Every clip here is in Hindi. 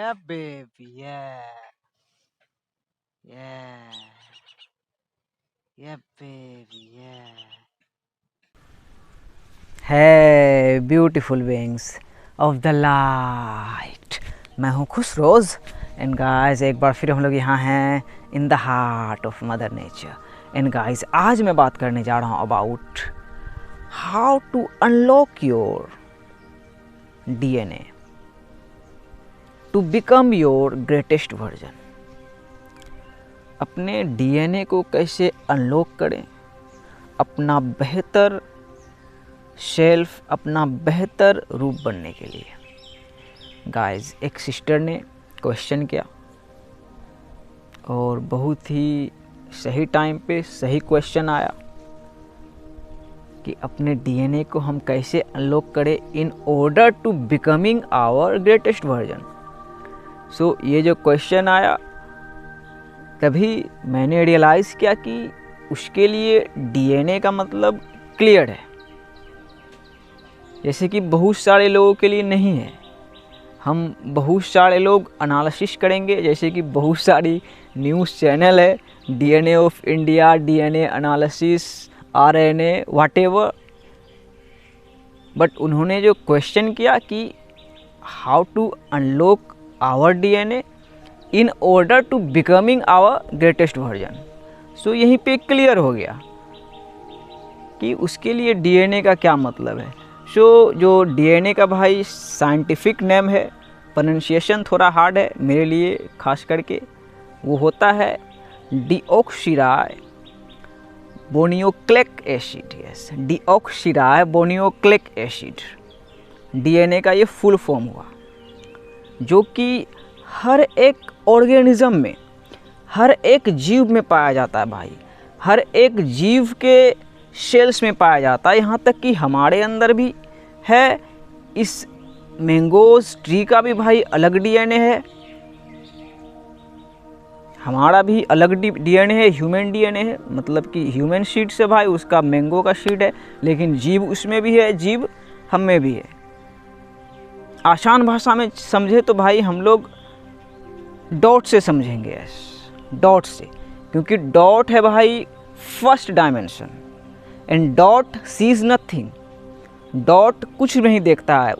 Yeah, baby. Yeah. Yeah. Yeah, baby. Yeah. है beautiful wings of the light. मैं हूँ खुश रोज़ एंड गाइस एक बार फिर हम लोग यहाँ हैं in the heart of mother nature. And guys आज मैं बात करने जा रहा हूँ about how to unlock your DNA to become your greatest version. अपने DNA को कैसे अनलॉक करें, अपना बेहतर शेल्फ, अपना बेहतर रूप बनने के लिए। गाइस एक सिस्टर ने क्वेश्चन किया और बहुत ही सही टाइम पे सही क्वेश्चन आया कि अपने DNA को हम कैसे अनलॉक करें in order to becoming our greatest version. So ये जो क्वेश्चन आया तभी मैंने रियलाइज़ किया कि उसके लिए DNA का मतलब क्लियर है, जैसे कि बहुत सारे लोगों के लिए नहीं है। हम बहुत सारे लोग एनालिसिस करेंगे, जैसे कि बहुत सारी न्यूज़ चैनल है, DNA of India, DNA analysis, RNA whatever, but उन्होंने जो क्वेश्चन किया कि how to unlock our DNA in order to becoming our greatest version. So यहीं पे क्लियर हो गया कि उसके लिए DNA का क्या मतलब है। सो जो DNA का भाई साइंटिफिक नेम है, प्रोनाउंसिएशन थोड़ा हार्ड है मेरे लिए खास करके, वो होता है डीऑक्सीराई बोनियोक्लिक एसिड। यस, डीऑक्सीराई बोनियोक्लिक एसिड DNA का ये फुल फॉर्म हुआ, जो कि हर एक ऑर्गेनिज्म में, हर एक जीव में पाया जाता है भाई। हर एक जीव के सेल्स में पाया जाता है, यहाँ तक कि हमारे अंदर भी है। इस मैंगोज ट्री का भी भाई अलग DNA है, हमारा भी अलग DNA है, ह्यूमन DNA है, मतलब कि ह्यूमन सीड से भाई उसका मैंगो का सीड है, लेकिन जीव उसमें भी है, जीव हम में भी है। आसान भाषा में समझे तो भाई हम लोग डॉट से समझेंगे, यस डॉट से, क्योंकि डॉट है भाई first dimension and dot sees nothing. Dot कुछ नहीं देखता है।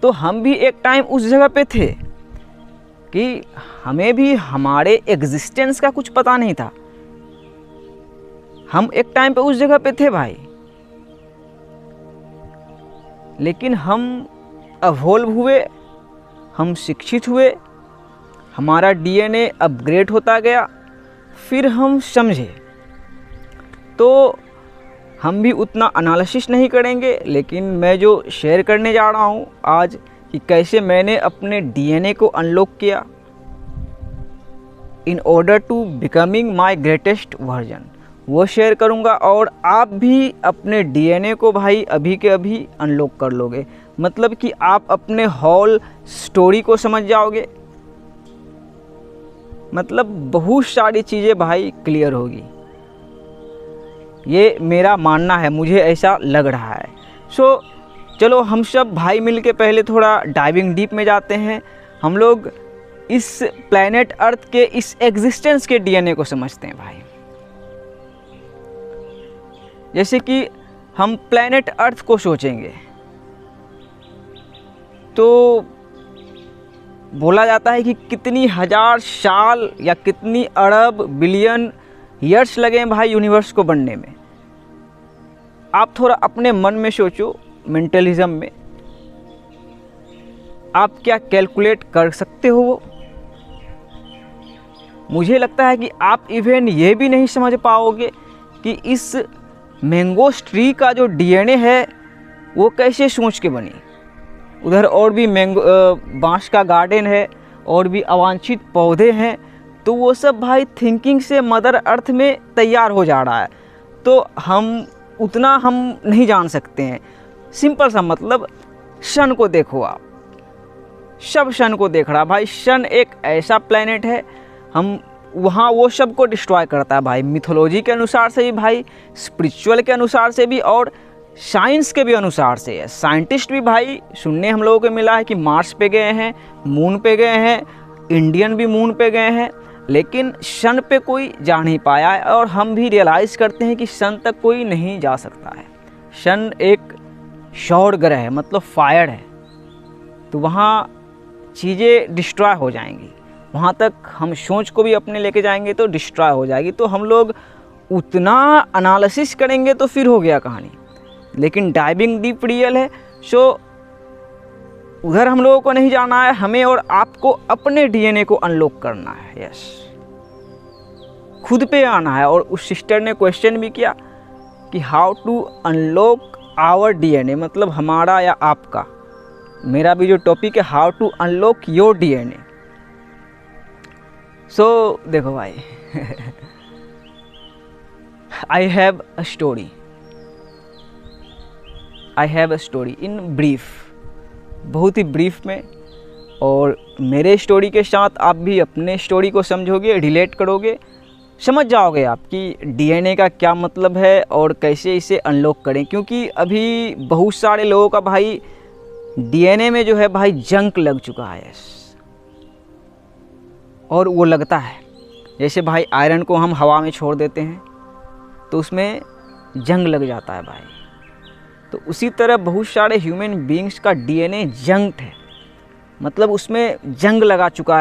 तो हम भी एक टाइम उस जगह पे थे कि हमें भी हमारे एग्जिस्टेंस का कुछ पता नहीं था। हम एक टाइम पे उस जगह पे थे भाई, लेकिन हम इवॉल्व हुए, हम शिक्षित हुए, हमारा DNA अपग्रेड होता गया, फिर हम समझे। तो हम भी उतना एनालिसिस नहीं करेंगे, लेकिन मैं जो शेयर करने जा रहा हूँ आज कि कैसे मैंने अपने DNA को अनलॉक किया in order to becoming my greatest version, वो शेयर करूँगा। और आप भी अपने DNA को भाई अभी के अभी अनलॉक कर लोगे, मतलब कि आप अपने होल स्टोरी को समझ जाओगे, मतलब बहुत सारी चीज़ें भाई क्लियर होगी। ये मेरा मानना है, मुझे ऐसा लग रहा है। सो चलो हम सब भाई मिल के पहले थोड़ा डाइविंग डीप में जाते हैं। हम लोग इस प्लैनेट अर्थ के इस एग्जिस्टेंस के DNA को समझते हैं भाई। जैसे कि हम प्लैनेट अर्थ को सोचेंगे तो बोला जाता है कि कितनी हजार साल या कितनी अरब बिलियन ईयर्स लगे हैं भाई यूनिवर्स को बनने में। आप थोड़ा अपने मन में सोचो, मेंटलिज्म में आप क्या कैलकुलेट कर सकते हो वो? मुझे लगता है कि आप इवन ये भी नहीं समझ पाओगे कि इस मैंगोस ट्री का जो DNA है वो कैसे सोच के बनी। उधर और भी बांस का गार्डन है और भी अवांछित पौधे हैं, तो वो सब भाई थिंकिंग से मदर अर्थ में तैयार हो जा रहा है। तो हम उतना हम नहीं जान सकते हैं। सिंपल सा मतलब, सन को देखो आप, सब सन को देख रहा भाई। सन एक ऐसा प्लेनेट है, हम वहाँ वो सब को डिस्ट्रॉय करता है भाई। मिथोलॉजी के अनुसार से भी भाई, स्पिरिचुअल के अनुसार से भी और साइंस के भी अनुसार से है। साइंटिस्ट भी भाई सुनने हम लोगों को मिला है कि मार्स पे गए हैं, मून पे गए हैं, इंडियन भी मून पे गए हैं, लेकिन सन पे कोई जा नहीं पाया है। और हम भी रियलाइज़ करते हैं कि सन तक कोई नहीं जा सकता है। सन एक सौर ग्रह है, मतलब फायर है, तो वहाँ चीज़ें डिस्ट्रॉय हो जाएंगी। वहाँ तक हम सोच को भी अपने लेके जाएंगे तो डिस्ट्रॉय हो जाएगी। तो हम लोग उतना एनालिसिस करेंगे तो फिर हो गया कहानी। लेकिन डाइविंग डीप रियल है, सो उधर हम लोगों को नहीं जाना है। हमें और आपको अपने डीएनए को अनलॉक करना है। यस, खुद पे आना है। और उस सिस्टर ने क्वेश्चन भी किया कि how to unlock our DNA, मतलब हमारा या आपका। मेरा भी जो टॉपिक है how to unlock your DNA. So देखो भाई I have a story in brief, बहुत ही ब्रीफ में। और मेरे स्टोरी के साथ आप भी अपने स्टोरी को समझोगे, रिलेट करोगे, समझ जाओगे आप कि डीएनए का क्या मतलब है और कैसे इसे अनलॉक करें। क्योंकि अभी बहुत सारे लोगों का भाई डीएनए में जो है भाई जंक लग चुका है। और वो लगता है जैसे भाई आयरन को हम हवा में छोड़ देते हैं तो उसमें जंग लग जाता है भाई। तो उसी तरह बहुत सारे ह्यूमन बीइंग्स का डीएनए जंक्ड है, मतलब उसमें जंग लग चुका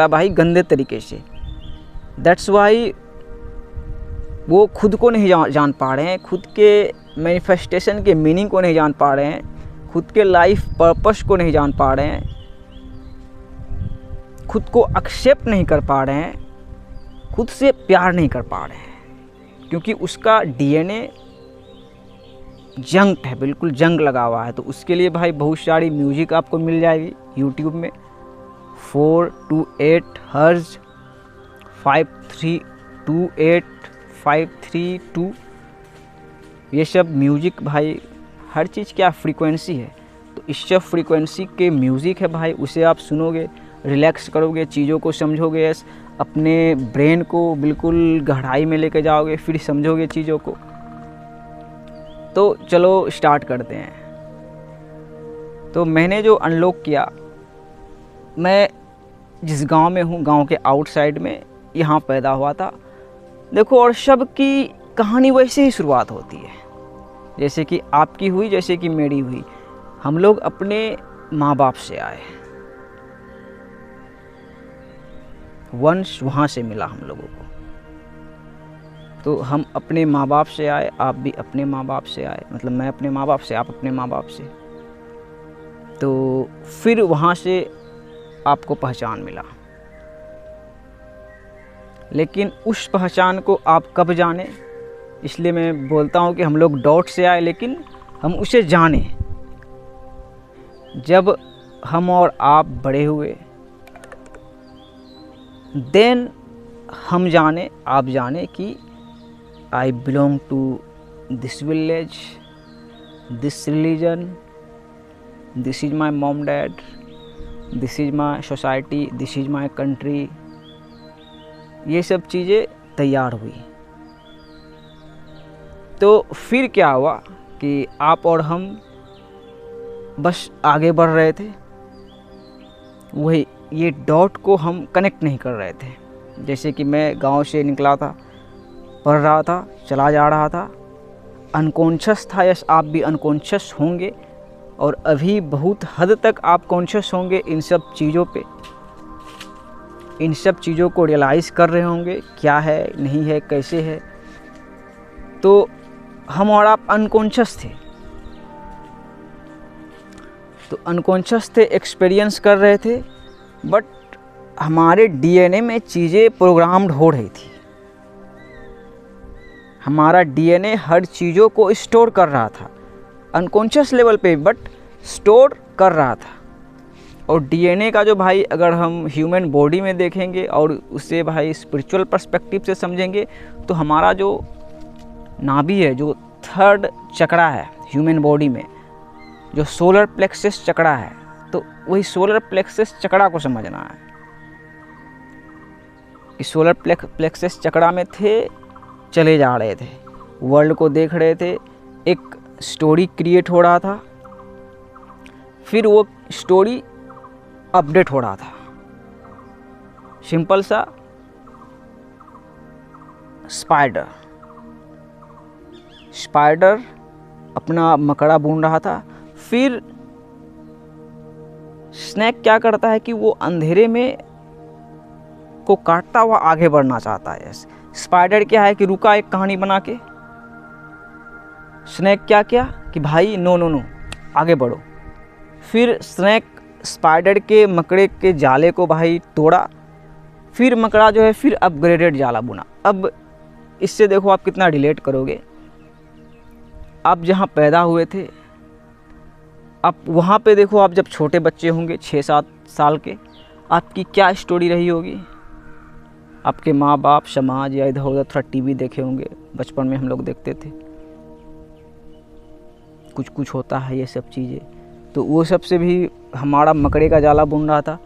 है भाई, गंदे तरीके से। दैट्स वाई वो खुद को नहीं जान पा रहे हैं, खुद के मैनिफेस्टेशन के मीनिंग को नहीं जान पा रहे हैं, खुद के लाइफ पर्पस को नहीं जान पा रहे हैं, खुद को एक्सेप्ट नहीं कर पा रहे हैं, खुद से प्यार नहीं कर पा रहे हैं। क्योंकि उसका डीएनए जंक है, बिल्कुल जंग लगा हुआ है। तो उसके लिए भाई बहुत सारी म्यूजिक आपको मिल जाएगी यूट्यूब में। 428 हर्ज, 5328, 532, ये सब म्यूजिक भाई, हर चीज़ क्या फ्रीक्वेंसी है। तो इस सब फ्रीक्वेंसी के म्यूज़िक है भाई, उसे आप सुनोगे, रिलैक्स करोगे, चीज़ों को समझोगे, अपने ब्रेन को बिल्कुल गहराई में लेके जाओगे, फिर समझोगे चीज़ों को। तो चलो स्टार्ट करते हैं। तो मैंने जो अनलॉक किया, मैं जिस गांव में हूँ, गांव के आउटसाइड में, यहाँ पैदा हुआ था। देखो, और सब की कहानी वैसे ही शुरुआत होती है, जैसे कि आपकी हुई, जैसे कि मेरी हुई। हम लोग अपने माँ बाप से आए, वंश वहाँ से मिला हम लोगों को। तो हम अपने माँ बाप से आए, आप भी अपने माँ बाप से आए, मतलब मैं अपने माँ बाप से, आप अपने माँ बाप से। तो फिर वहाँ से आपको पहचान मिला। लेकिन उस पहचान को आप कब जाने, इसलिए मैं बोलता हूँ कि हम लोग डॉट से आए, लेकिन हम उसे जाने जब हम और आप बड़े हुए। देन हम जाने, आप जाने कि I belong to this village, this religion, this is my mom dad, this is my society, this is my country. ये सब चीज़ें तैयार हुई। तो फिर क्या हुआ कि आप और हम बस आगे बढ़ रहे थे, वही ये डॉट को हम कनेक्ट नहीं कर रहे थे। जैसे कि मैं गांव से निकला था, पढ़ रहा था, चला जा रहा था, अनकॉन्शियस था। यस, आप भी अनकॉन्शियस होंगे, और अभी बहुत हद तक आप कॉन्शियस होंगे इन सब चीज़ों पे, इन सब चीज़ों को रियलाइज़ कर रहे होंगे क्या है, नहीं है, कैसे है। तो हम और आप अनकॉन्शियस थे, तो अनकॉन्शियस थे, एक्सपीरियंस कर रहे थे, बट हमारे डीएनए में चीज़ें प्रोग्राम्ड हो रही थी। हमारा डीएनए हर चीज़ों को स्टोर कर रहा था, अनकॉन्शियस लेवल पे, बट स्टोर कर रहा था। और डीएनए का जो भाई, अगर हम ह्यूमन बॉडी में देखेंगे और उसे भाई स्पिरिचुअल पर्सपेक्टिव से समझेंगे, तो हमारा जो नाभि है, जो थर्ड चक्रा है ह्यूमन बॉडी में, जो सोलर प्लेक्सस चक्रा है, तो वही सोलर प्लेक्सस चक्रा को समझना है। इस सोलर प्लेक्सस चक्रा में थे, चले जा रहे थे, वर्ल्ड को देख रहे थे, एक स्टोरी क्रिएट हो रहा था, फिर वो स्टोरी अपडेट हो रहा था, सिंपल सा स्पाइडर अपना मकड़ा बुन रहा था। फिर स्नेक क्या करता है कि वो अंधेरे में को काटता हुआ आगे बढ़ना चाहता है। स्पाइडर क्या है कि रुका एक कहानी बना के। स्नेक क्या किया कि भाई नो नो नो आगे बढ़ो। फिर स्नेक स्पाइडर के मकड़े के जाले को भाई तोड़ा। फिर मकड़ा जो है फिर अपग्रेडेड जाला बुना। अब इससे देखो आप कितना रिलेट करोगे। आप जहाँ पैदा हुए थे, आप वहाँ पे देखो, आप जब छोटे बच्चे होंगे 6-7 साल के, आपकी क्या स्टोरी रही होगी। आपके माँ बाप, समाज या इधर उधर थोड़ा टीवी देखे होंगे, बचपन में हम लोग देखते थे, कुछ कुछ होता है ये सब चीज़ें। तो वो सब से भी हमारा मकड़े का जाला बुन रहा था।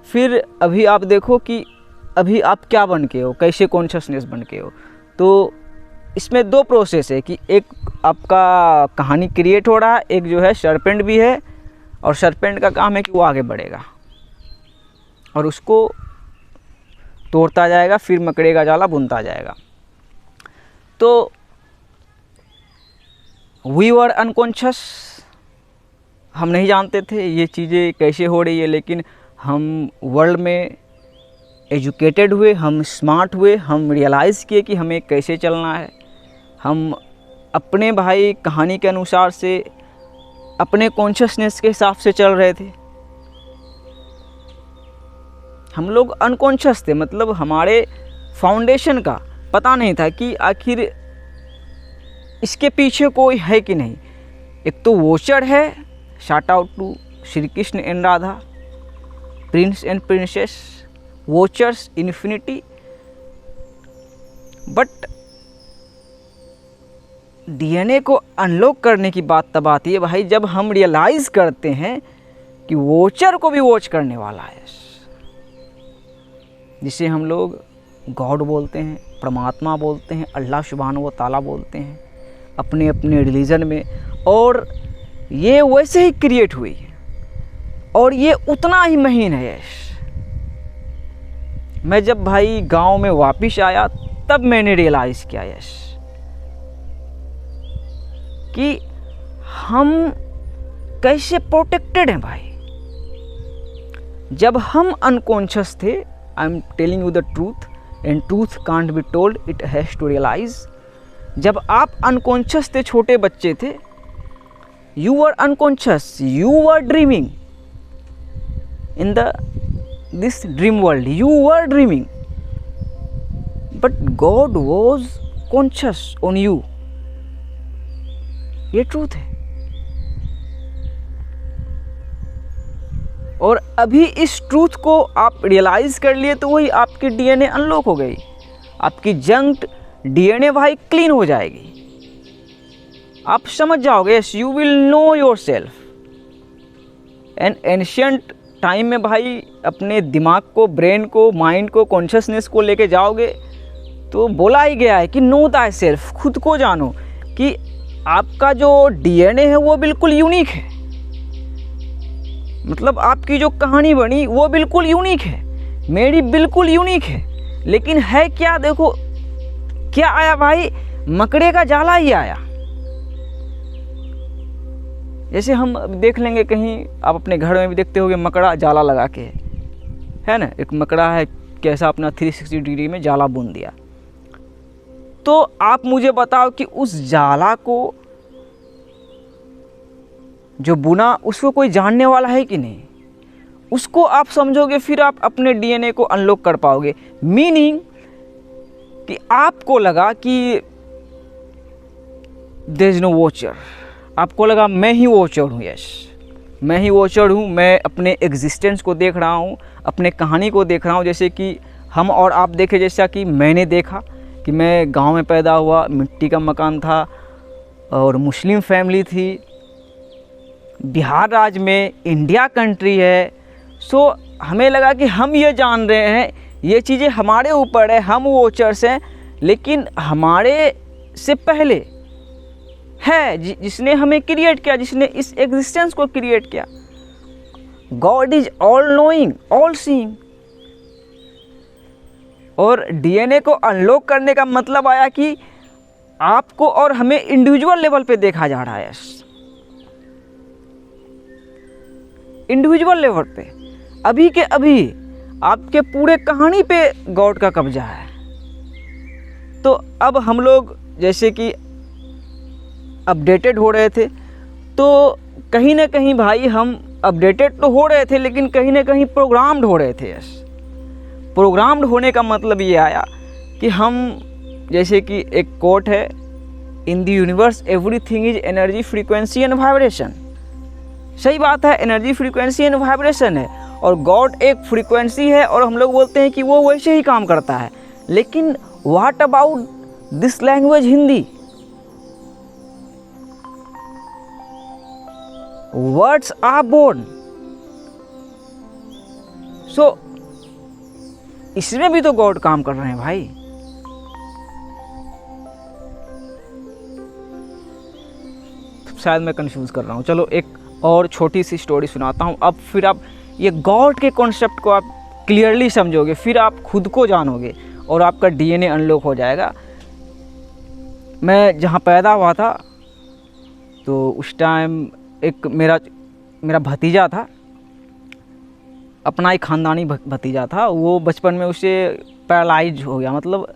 फिर अभी आप देखो कि अभी आप क्या बन के हो, कैसे कॉन्शियसनेस बन के हो। तो इसमें 2 प्रोसेस है कि एक आपका कहानी क्रिएट हो रहा है, एक जो है सरपेंट भी है, और सरपेंट का काम है कि वो आगे बढ़ेगा और उसको तोड़ता जाएगा, फिर मकड़े का जाला बुनता जाएगा। तो वी वर अनकॉन्शियस, हम नहीं जानते थे ये चीज़ें कैसे हो रही है, लेकिन हम वर्ल्ड में एजुकेटेड हुए, हम स्मार्ट हुए, हम रियलाइज़ किए कि हमें कैसे चलना है। हम अपने भाई कहानी के अनुसार से अपने कॉन्शियसनेस के हिसाब से चल रहे थे। हम लोग अनकॉन्शियस थे, मतलब हमारे फाउंडेशन का पता नहीं था कि आखिर इसके पीछे कोई है कि नहीं। एक तो वॉचर है, shout out to Shri Krishna and Radha, prince and princess, watchers infinity. But DNA को अनलॉक करने की बात तब आती है भाई जब हम रियलाइज़ करते हैं कि वॉचर को भी वॉच करने वाला है, जिसे हम लोग गॉड बोलते हैं, परमात्मा बोलते हैं, अल्लाह सुब्हानहू व तआला बोलते हैं अपने अपने रिलीजन में। और ये वैसे ही क्रिएट हुई और ये उतना ही महीन है। मैं जब भाई गांव में वापस आया तब मैंने रियलाइज़ किया कि हम कैसे प्रोटेक्टेड हैं भाई। जब हम अनकॉन्शियस थे, I am telling you the truth and truth can't be told, it has to realize. जब आप अनकॉन्शियस थे, छोटे बच्चे थे, you were unconscious, you were dreaming in the this dream world, you were dreaming, but God was conscious on you. ये ट्रूथ है। और अभी इस ट्रूथ को आप रियलाइज कर लिए तो वही आपकी डीएनए अनलॉक हो गई, आपकी जंक डीएनए भाई क्लीन हो जाएगी। आप समझ जाओगे, yes you will know your self. And ancient time में भाई अपने दिमाग को, ब्रेन को, माइंड को, कॉन्शियसनेस को लेके जाओगे तो बोला ही गया है कि नो दाई सेल्फ, खुद को जानो, कि आपका जो डीएनए है वो बिल्कुल यूनिक है। मतलब आपकी जो कहानी बनी वो बिल्कुल यूनिक है, मेरी बिल्कुल यूनिक है। लेकिन है क्या, देखो क्या आया भाई, मकड़े का जाला ही आया। जैसे हम देख लेंगे कहीं, आप अपने घर में भी देखते होंगे मकड़ा जाला लगा के, है ना, एक मकड़ा है कैसा अपना 360 डिग्री में जाला बुन दिया। तो आप मुझे बताओ कि उस जाला को जो बुना उसको कोई जानने वाला है कि नहीं। उसको आप समझोगे फिर आप अपने डीएनए को अनलॉक कर पाओगे। मीनिंग कि आपको लगा कि देयर इज नो वॉचर, आपको लगा मैं ही वॉचर हूँ। यस, मैं ही वॉचर हूँ, मैं अपने एग्जिस्टेंस को देख रहा हूँ, अपने कहानी को देख रहा हूँ। जैसे कि हम और आप देखे, जैसा कि मैंने देखा कि मैं गांव में पैदा हुआ, मिट्टी का मकान था और मुस्लिम फैमिली थी, बिहार राज्य में, इंडिया कंट्री है। सो हमें लगा कि हम ये जान रहे हैं, ये चीज़ें हमारे ऊपर है, हम वॉचर्स हैं। लेकिन हमारे से पहले है जिसने हमें क्रिएट किया, जिसने इस एग्जिस्टेंस को क्रिएट किया। God is all knowing, all seeing. और डीएनए को अनलॉक करने का मतलब आया कि आपको और हमें इंडिविजुअल लेवल पे देखा जा रहा है, इंडिविजुअल लेवल पे। अभी के अभी आपके पूरे कहानी पे गॉड का कब्जा है। तो अब हम लोग जैसे कि अपडेटेड हो रहे थे, तो कहीं ना कहीं भाई हम अपडेटेड तो हो रहे थे, लेकिन कहीं ना कहीं प्रोग्राम्ड हो रहे थे। प्रोग्राम्ड होने का मतलब ये आया कि हम, जैसे कि एक कोट है, in the universe everything is energy, frequency and vibration. सही बात है, एनर्जी, फ्रीक्वेंसी एंड वाइब्रेशन है, और गॉड एक फ्रीक्वेंसी है, और हम लोग बोलते हैं कि वो वैसे ही काम करता है। लेकिन what about this language Hindi? Words are born. So इसमें भी तो गॉड काम कर रहे हैं भाई। शायद मैं कंफ्यूज कर रहा हूँ। चलो एक और छोटी सी स्टोरी सुनाता हूँ। अब फिर आप ये गॉड के कॉन्सेप्ट को आप क्लियरली समझोगे, फिर आप खुद को जानोगे और आपका डीएनए अनलॉक हो जाएगा। मैं जहाँ पैदा हुआ था तो उस टाइम एक मेरा भतीजा था, अपना ही ख़ानदानी भतीजा था। वो बचपन में उसे पैरालाइज हो गया, मतलब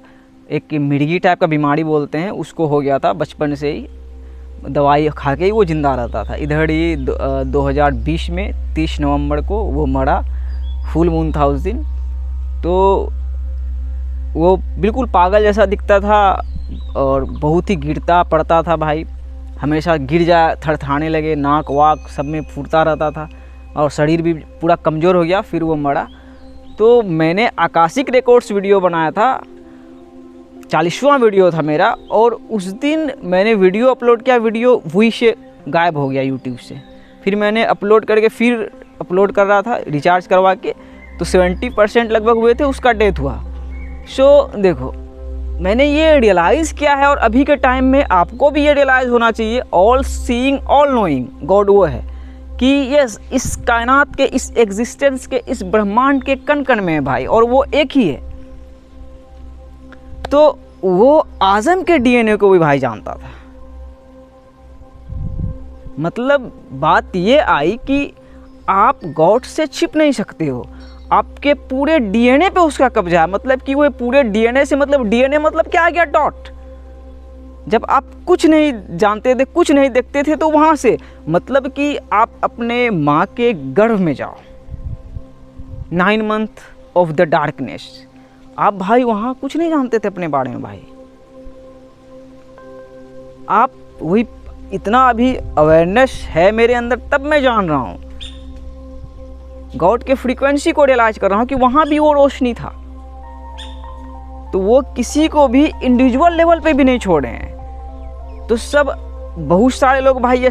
एक मिर्गी टाइप का बीमारी बोलते हैं, उसको हो गया था। बचपन से ही दवाई खा के ही वो ज़िंदा रहता था। इधर ही 2020 में 30 नवंबर को वो मरा, फुल मून था उस दिन। तो वो बिल्कुल पागल जैसा दिखता था और बहुत ही गिरता पड़ता था भाई, हमेशा गिर जाए, थरथराने लगे, नाक वाक सब में फूटता रहता था और शरीर भी पूरा कमज़ोर हो गया। फिर वो मरा। तो मैंने आकाशिक रिकॉर्ड्स वीडियो बनाया था, 40वां वीडियो था मेरा, और उस दिन मैंने वीडियो अपलोड किया, वीडियो वही से गायब हो गया यूट्यूब से। फिर मैंने अपलोड करके फिर अपलोड कर रहा था रिचार्ज करवा के, तो 70% लगभग हुए थे, उसका डेथ हुआ। सो देखो, मैंने ये रियलाइज़ किया है, और अभी के टाइम में आपको भी ये रियलाइज़ होना चाहिए, all seeing all knowing God वो है कि यस, इस कायनात के, इस एग्जिस्टेंस के, इस ब्रह्मांड के कण कण में है भाई, और वो एक ही है। तो वो आज़म के डीएनए को भी भाई जानता था। मतलब बात ये आई कि आप गॉड से छिप नहीं सकते हो, आपके पूरे डीएनए पे उसका कब्जा है। मतलब कि वो पूरे डीएनए से, मतलब डीएनए मतलब क्या आ गया? डॉट। जब आप कुछ नहीं जानते थे, कुछ नहीं देखते थे, तो वहाँ से मतलब कि आप अपने माँ के गर्भ में जाओ, 9 मंथ ऑफ द डार्कनेस, आप भाई वहाँ कुछ नहीं जानते थे अपने बारे में भाई। आप वही, इतना अभी अवेयरनेस है मेरे अंदर, तब मैं जान रहा हूँ, गॉड के फ्रीक्वेंसी को रियलाइज कर रहा हूँ कि वहाँ भी वो रोशनी था। तो वो किसी को भी इंडिविजुअल लेवल पे भी नहीं छोड़े हैं। तो सब, बहुत सारे लोग भाई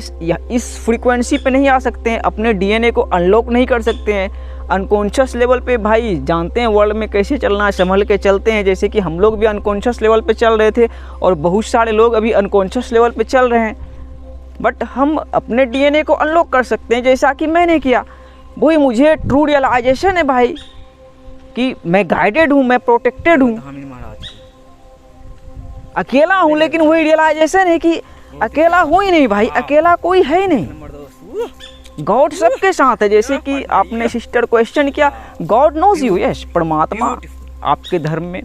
इस फ्रीक्वेंसी पे नहीं आ सकते हैं, अपने डीएनए को अनलॉक नहीं कर सकते हैं। अनकॉन्शियस लेवल पे भाई जानते हैं वर्ल्ड में कैसे चलना है, संभल के चलते हैं। जैसे कि हम लोग भी अनकॉन्शियस लेवल पे चल रहे थे, और बहुत सारे लोग अभी अनकॉन्शियस लेवल पे चल रहे हैं। बट हम अपने डीएनए को अनलॉक कर सकते हैं, जैसा कि मैंने किया। वही मुझे ट्रू रियलाइजेशन है भाई कि मैं गाइडेड हूँ, मैं प्रोटेक्टेड हूँ, अकेला हूँ, लेकिन वही रियलाइजेशन है कि अकेला हूँ ही नहीं भाई, अकेला कोई है ही नहीं। गॉड सबके साथ है। जैसे कि आपने सिस्टर क्वेश्चन किया, गॉड नोज यू। यस, परमात्मा, आपके धर्म में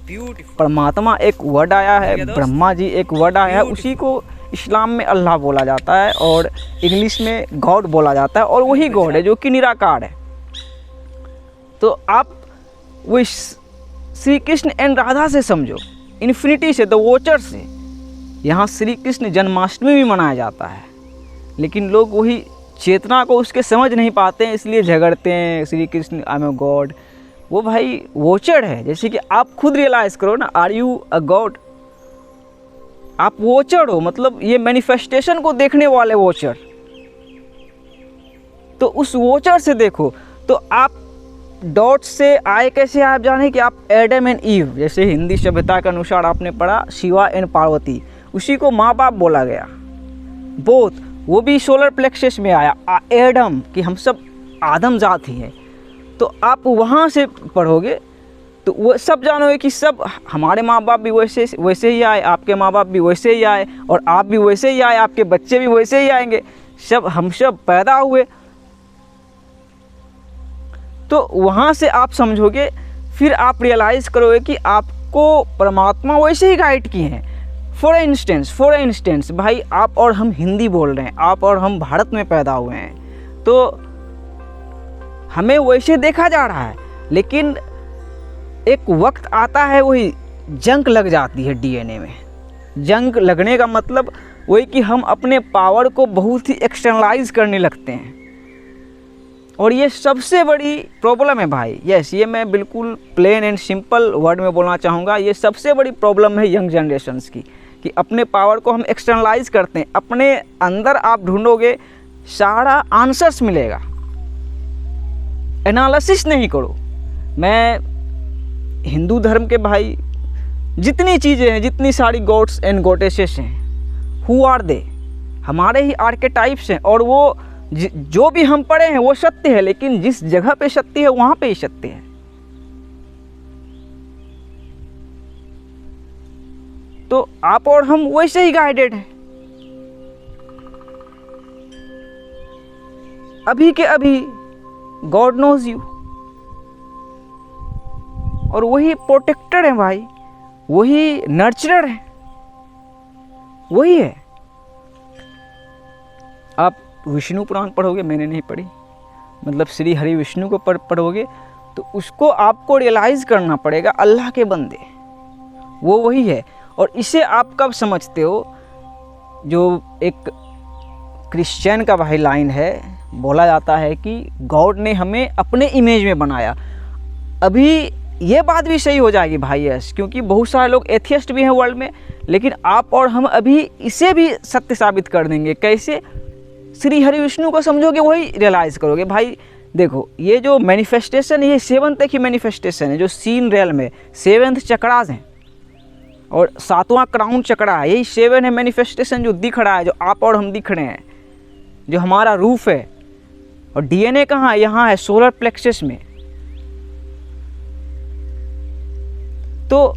परमात्मा एक वर्ड आया है, ब्रह्मा जी एक वर्ड आया है, उसी को इस्लाम में अल्लाह बोला जाता है और इंग्लिश में गॉड बोला जाता है, और वही गॉड है जो कि निराकार है। तो आप वो श्री कृष्ण एंड राधा से समझो, इन्फिनिटी से, द वॉचर से। यहाँ श्री कृष्ण जन्माष्टमी भी मनाया जाता है, लेकिन लोग वही चेतना को उसके समझ नहीं पाते हैं, इसलिए झगड़ते हैं। Shri Krishna I am a God, वो भाई वॉचर है। जैसे कि आप खुद रियलाइज़ करो ना, आर यू अ गॉड? आप वॉचर हो, मतलब ये मैनिफेस्टेशन को देखने वाले वॉचर। तो उस वॉचर से देखो, तो आप डॉट से आए कैसे? आप जाने कि आप एडम एंड ईव, जैसे हिंदी सभ्यता के अनुसार आपने पढ़ा शिवा एंड पार्वती, उसी को माँ बाप बोला गया। बोथ, वो भी सोलर प्लेक्सस में आया, एडम, कि हम सब आदम जात ही हैं। तो आप वहाँ से पढ़ोगे तो वो सब जानोगे कि सब हमारे माँ बाप भी वैसे ही आए, आपके माँ बाप भी वैसे ही आए, और आप भी वैसे ही आए, आपके बच्चे भी वैसे ही आएंगे, हम सब पैदा हुए। तो वहाँ से आप समझोगे, फिर आप रियलाइज़ करोगे कि आपको परमात्मा वैसे ही गाइड किए हैं। फॉर इंस्टेंस भाई, आप और हम हिंदी बोल रहे हैं, आप और हम भारत में पैदा हुए हैं, तो हमें वैसे देखा जा रहा है, लेकिन एक वक्त आता है, वही जंग लग जाती है डीएनए में। जंग लगने का मतलब वही कि हम अपने पावर को बहुत ही एक्सटर्नलाइज करने लगते हैं, और ये सबसे बड़ी प्रॉब्लम है भाई। यस, ये मैं बिल्कुल प्लेन एंड सिंपल वर्ड में बोलना चाहूँगा, ये सबसे बड़ी प्रॉब्लम है यंग जनरेशन्स की, कि अपने पावर को हम एक्सटर्नलाइज करते हैं। अपने अंदर आप ढूंढोगे, सारा आंसर्स मिलेगा, एनालिसिस नहीं करो। मैं हिंदू धर्म के भाई जितनी चीज़ें हैं, जितनी सारी गॉड्स एंड गॉडेसेस हैं, हु आर दे, हमारे ही आर्केटाइप्स हैं, और वो जो भी हम पढ़े हैं वो सत्य है, लेकिन जिस जगह पे सत्य है वहाँ पे ही सत्य है। तो आप और हम वैसे ही गाइडेड हैं। अभी के अभी गॉड नोज यू, और वही प्रोटेक्टर है भाई, वही नर्चरर है, वही है। आप विष्णु पुराण पढ़ोगे, मैंने नहीं पढ़ी, मतलब श्री हरि विष्णु को पढ़ोगे, तो उसको आपको रियलाइज़ करना पड़ेगा, अल्लाह के बंदे वो वही है। और इसे आप कब समझते हो, जो एक क्रिश्चियन का भाई लाइन है, बोला जाता है कि गॉड ने हमें अपने इमेज में बनाया। अभी ये बात भी सही हो जाएगी भाई, यस, क्योंकि बहुत सारे लोग एथियस्ट भी हैं वर्ल्ड में, लेकिन आप और हम अभी इसे भी सत्य साबित कर देंगे। कैसे? श्री हरि विष्णु को समझोगे, वही रियलाइज़ करोगे। भाई देखो, ये जो मैनिफेस्टेशन है, ये 7th की मैनिफेस्टेशन है, जो सीन रियल में 7 चक्रास हैं, और 7वां क्राउन चक्रा है, यही 7 है मैनिफेस्टेशन जो दिख रहा है, जो आप और हम दिख रहे हैं, जो हमारा रूफ है। और डीएनए कहाँ है? यहाँ है, सोलर प्लेक्सस में। तो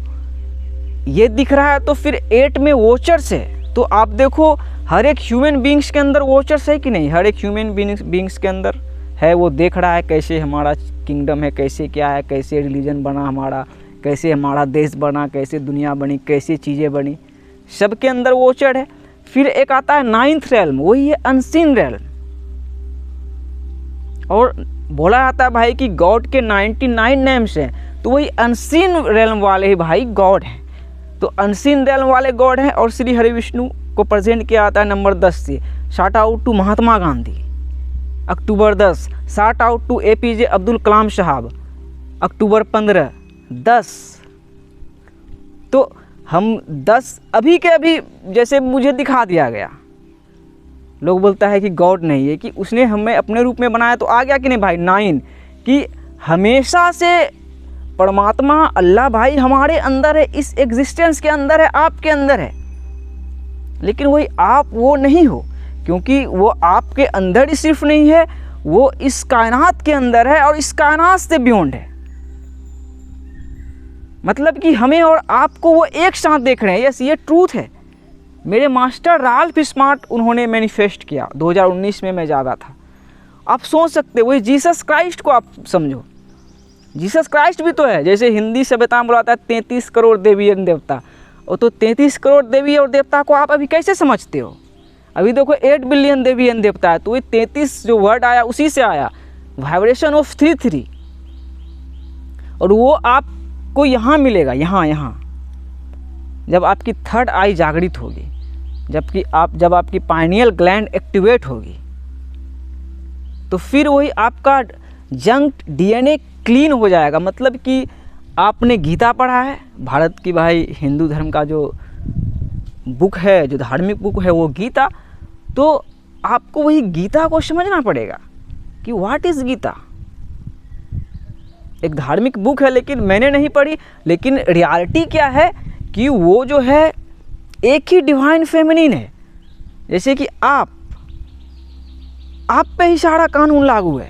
ये दिख रहा है, तो फिर 8 में वॉचर्स है। तो आप देखो, हर एक ह्यूमन बींग्स के अंदर वॉचर्स है कि नहीं? हर एक ह्यूमन बींग्स के अंदर है। वो देख रहा है कैसे हमारा किंगडम है, कैसे क्या है, कैसे रिलीजन बना हमारा, कैसे हमारा देश बना, कैसे दुनिया बनी, कैसे चीज़ें बनी, सबके अंदर वॉचर है। फिर एक आता है 9th रेल्म, वही है अनसीन रेल्म। और बोला जाता है भाई कि गॉड के 99 नेम्स हैं, तो वही अनसीन रेल्म वाले ही भाई गॉड हैं। तो अनसीन रेल्म वाले गॉड हैं। और श्री हरि विष्णु को प्रेजेंट किया जाता है नंबर 10 से। Shout out to Mahatma Gandhi, October 10। Shout out to APJ Abdul Kalam Sahab, October 15, 10। तो हम 10 अभी के अभी जैसे मुझे दिखा दिया गया। लोग बोलता है कि गॉड नहीं है, कि उसने हमें अपने रूप में बनाया, तो आ गया कि नहीं भाई 9, कि हमेशा से परमात्मा अल्लाह भाई हमारे अंदर है, इस एग्जिस्टेंस के अंदर है, आपके अंदर है। लेकिन वही आप वो नहीं हो, क्योंकि वो आपके अंदर ही सिर्फ नहीं है, वो इस कायनात के अंदर है, और इस कायनात से बियॉन्ड है। मतलब कि हमें और आपको वो एक साथ देख रहे हैं। यस, ये ट्रूथ है। मेरे मास्टर राल्फ स्मार्ट उन्होंने मैनिफेस्ट किया, 2019 में मैं जागा था। आप सोच सकते हो, वही जीसस क्राइस्ट को आप समझो। जीसस क्राइस्ट भी तो है। जैसे हिंदी सभ्यता में बोलाता है 33 करोड़ देवी एवं देवता, और तो 33 करोड़ देवी और देवता को आप अभी कैसे समझते हो? अभी देखो 8 बिलियन देवी एवं देवता है, तो ये 33 जो वर्ड आया उसी से आया, वाइब्रेशन ऑफ 3 और वो आपको यहाँ मिलेगा, यहाँ जब आपकी 3rd आई जागृत होगी, जब आपकी पाइनियल ग्लैंड एक्टिवेट होगी, तो फिर वही आपका जंक डीएनए क्लीन हो जाएगा। मतलब कि आपने गीता पढ़ा है, भारत की भाई हिंदू धर्म का जो बुक है, जो धार्मिक बुक है वो गीता, तो आपको वही गीता को समझना पड़ेगा कि व्हाट इज़ गीता। एक धार्मिक बुक है, लेकिन मैंने नहीं पढ़ी, लेकिन रियलिटी क्या है कि वो जो है एक ही डिवाइन फेमिनिन है। जैसे कि आप पे ही सारा कानून लागू है,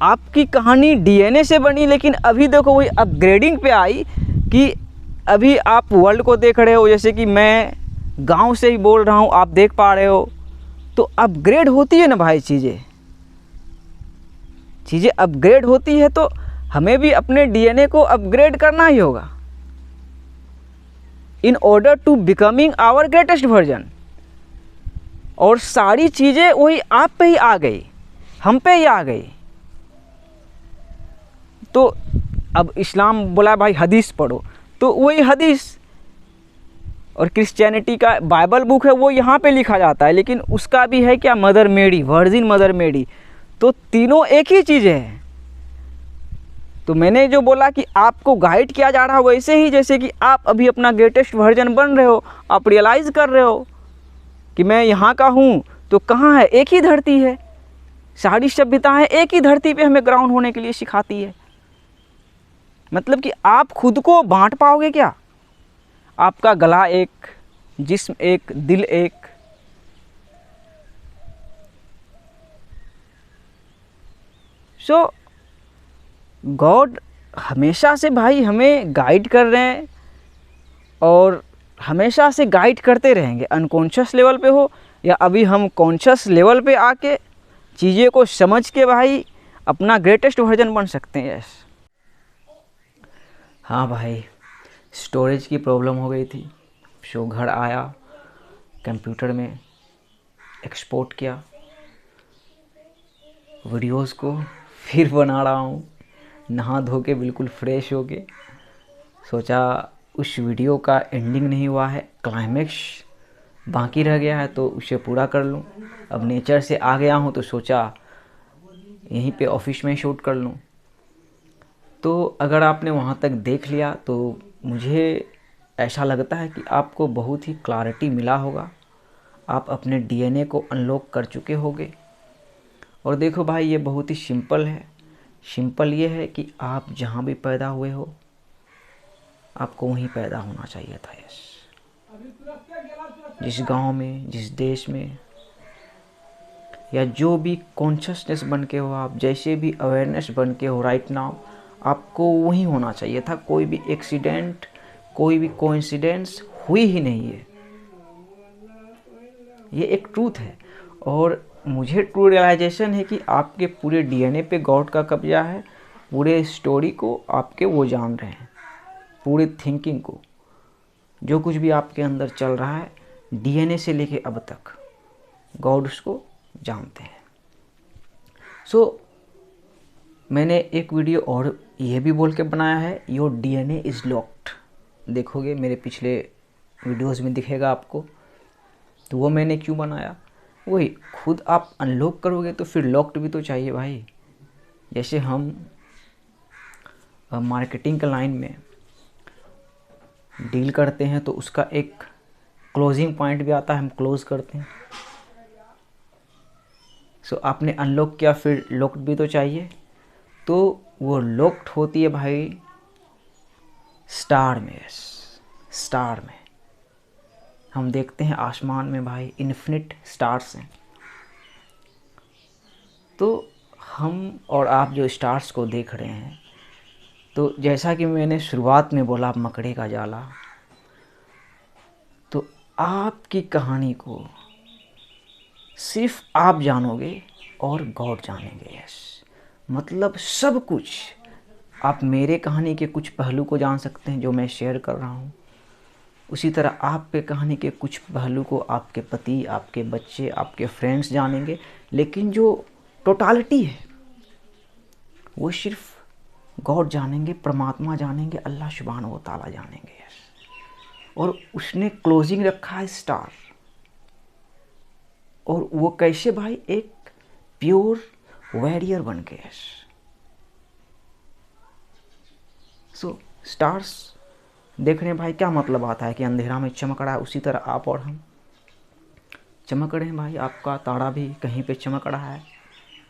आपकी कहानी डीएनए से बनी, लेकिन अभी देखो वही अपग्रेडिंग पे आई कि अभी आप वर्ल्ड को देख रहे हो, जैसे कि मैं गांव से ही बोल रहा हूँ, आप देख पा रहे हो। तो अपग्रेड होती है ना भाई, चीज़ें अपग्रेड होती है, तो हमें भी अपने डीएनए को अपग्रेड करना ही होगा in order to becoming our greatest version. और सारी चीज़ें वही आप पे ही आ गई, हम पे ही आ गई। तो अब इस्लाम बोला भाई हदीस पढ़ो, तो वही हदीस, और क्रिश्चियनिटी का बाइबल बुक है वो यहाँ पे लिखा जाता है, लेकिन उसका भी है क्या, मदर मेरी, वर्जिन मदर मेरी। तो तीनों एक ही चीज़ें हैं। तो मैंने जो बोला कि आपको गाइड किया जा रहा है, वैसे ही जैसे कि आप अभी अपना ग्रेटेस्ट वर्जन बन रहे हो, आप रियलाइज़ कर रहे हो कि मैं यहाँ का हूँ, तो कहाँ है, एक ही धरती है। सारी सभ्यताएं एक ही धरती पे हमें ग्राउंड होने के लिए सिखाती है। मतलब कि आप खुद को बांट पाओगे क्या? आपका गला एक, जिस्म एक, दिल एक। सो गॉड हमेशा से भाई हमें गाइड कर रहे हैं और हमेशा से गाइड करते रहेंगे, अनकॉन्शियस लेवल पे हो या अभी हम कॉन्शियस लेवल पे आके चीज़ें को समझ के भाई अपना ग्रेटेस्ट वर्जन बन सकते हैं। यस, हाँ भाई, स्टोरेज की प्रॉब्लम हो गई थी। शो घर आया, कंप्यूटर में एक्सपोर्ट किया वीडियोस को, फिर बना रहा हूँ नहा धो के, बिल्कुल फ्रेश हो के। सोचा उस वीडियो का एंडिंग नहीं हुआ है, क्लाइमेक्स बाकी रह गया है, तो उसे पूरा कर लूँ। अब नेचर से आ गया हूँ तो सोचा यहीं पे ऑफिस में शूट कर लूँ। तो अगर आपने वहाँ तक देख लिया तो मुझे ऐसा लगता है कि आपको बहुत ही क्लैरिटी मिला होगा, आप अपने डीएनए को अनलॉक कर चुके होंगे। और देखो भाई, ये बहुत ही सिंपल है। सिंपल ये है कि आप जहाँ भी पैदा हुए हो, आपको वहीं पैदा होना चाहिए था। यस, जिस गांव में, जिस देश में, या जो भी कॉन्शियसनेस बन के हो आप, जैसे भी अवेयरनेस बन के हो राइट नाउ, आपको वहीं होना चाहिए था। कोई भी एक्सीडेंट, कोई भी कोइंसिडेंस हुई ही नहीं है। ये एक ट्रूथ है। और मुझे ट्रू रियलाइजेशन है कि आपके पूरे डीएनए पे गॉड का कब्जा है। पूरे स्टोरी को आपके वो जान रहे हैं, पूरे थिंकिंग को, जो कुछ भी आपके अंदर चल रहा है डीएनए से लेके अब तक, गॉड उसको जानते हैं। सो मैंने एक वीडियो और ये भी बोल के बनाया है, योर डीएनए इज़ लॉक्ड। देखोगे मेरे पिछले वीडियोस में दिखेगा आपको। तो वो मैंने क्यों बनाया, वही खुद आप अनलॉक करोगे तो फिर लॉक्ड भी तो चाहिए भाई। जैसे हम मार्केटिंग के लाइन में डील करते हैं तो उसका एक क्लोजिंग पॉइंट भी आता है, हम क्लोज करते हैं। सो आपने अनलॉक किया, फिर लॉक्ड भी तो चाहिए। तो वो लॉक्ड होती है भाई स्टार में। स्टार में हम देखते हैं आसमान में भाई इन्फिनिट स्टार्स हैं। तो हम और आप जो स्टार्स को देख रहे हैं, तो जैसा कि मैंने शुरुआत में बोला, मकड़े का जाला, तो आपकी कहानी को सिर्फ आप जानोगे और गॉड जानेंगे। यस, मतलब सब कुछ। आप मेरे कहानी के कुछ पहलू को जान सकते हैं जो मैं शेयर कर रहा हूँ, उसी तरह आपके कहानी के कुछ पहलू को आपके पति, आपके बच्चे, आपके फ्रेंड्स जानेंगे। लेकिन जो टोटालिटी है वो सिर्फ गॉड जानेंगे, परमात्मा जानेंगे, अल्लाह सुब्हानहू व तआला जानेंगे। और उसने क्लोजिंग रखा है स्टार। और वो कैसे भाई, एक प्योर वॉरियर बन के। सो स्टार्स देखने भाई क्या मतलब आता है कि अंधेरा में चमक रहा है, उसी तरह आप और हम चमक रहे हैं भाई। आपका तारा भी कहीं पे चमक रहा है।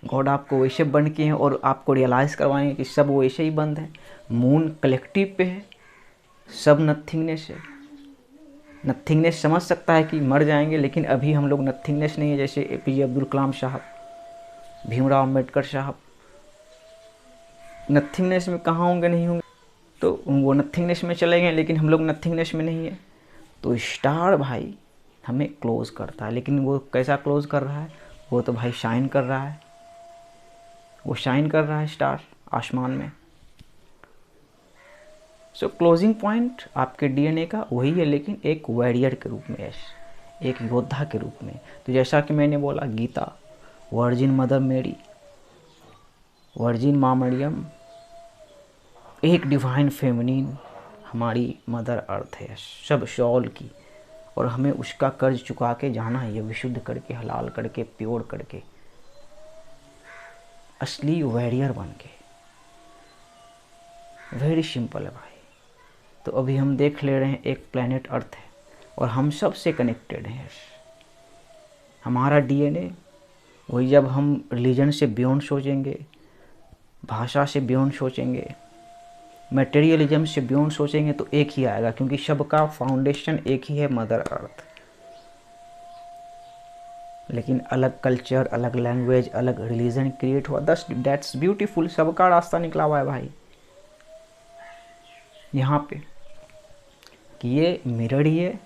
गॉड आपको वैसे बन के हैं और आपको रियलाइज़ करवाएंगे कि सब वैसे ही बंद है। मून कलेक्टिव पे है, सब नथिंगनेस है। नथिंगनेस समझ सकता है कि मर जाएंगे, लेकिन अभी हम लोग नथिंगनेस नहीं है। जैसे एपीजे अब्दुल कलाम साहब, भीमराव अम्बेडकर साहब, नथिंगनेस में कहाँ होंगे, नहीं होंगे, तो वो नथिंगनेस में चले गए, लेकिन हम लोग नथिंगनेस में नहीं है। तो स्टार भाई हमें क्लोज करता है, लेकिन वो कैसा क्लोज कर रहा है, वो तो भाई शाइन कर रहा है, वो शाइन कर रहा है स्टार आसमान में। सो क्लोजिंग पॉइंट आपके डीएनए का वही है, लेकिन एक वॉरियर के रूप में, एक योद्धा के रूप में। तो जैसा कि मैंने बोला, गीता, वर्जिन मदर मेरी, वर्जिन माँ मरियम, एक डिवाइन फेमिनिन हमारी मदर अर्थ है, सब शॉल की, और हमें उसका कर्ज चुका के जाना है, ये विशुद्ध करके, हलाल करके, प्योर करके, असली वॉरियर बन के। वेरी सिंपल है भाई। तो अभी हम देख ले रहे हैं एक प्लेनेट अर्थ है और हम सब से कनेक्टेड हैं। हमारा डीएनए वही, जब हम रिलीजन से बियॉन्ड सोचेंगे, भाषा से बियॉन्ड सोचेंगे, मटेरियलिज्म से बियॉन्ड सोचेंगे, तो एक ही आएगा, क्योंकि सबका फाउंडेशन एक ही है, मदर अर्थ। लेकिन अलग कल्चर, अलग लैंग्वेज, अलग रिलीजन क्रिएट हुआ, दैट्स ब्यूटीफुल, सबका रास्ता निकला हुआ है भाई यहाँ पे, कि ये मिरर ही है,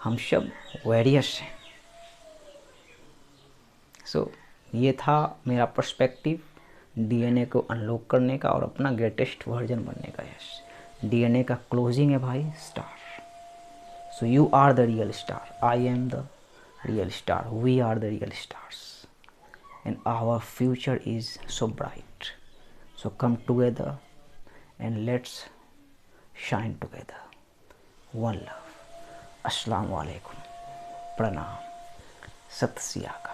हम सब वेरियस हैं। सो ये था मेरा पर्सपेक्टिव डीएनए को अनलॉक करने का और अपना ग्रेटेस्ट वर्जन बनने का। यस, डीएनए का क्लोजिंग है भाई star. So you are the real star, I am the real star, we are the real stars, and our future is so bright. So come together and let's shine together, one love. अस्सलाम वालेकुम, प्रणाम, सत श्री अकाल।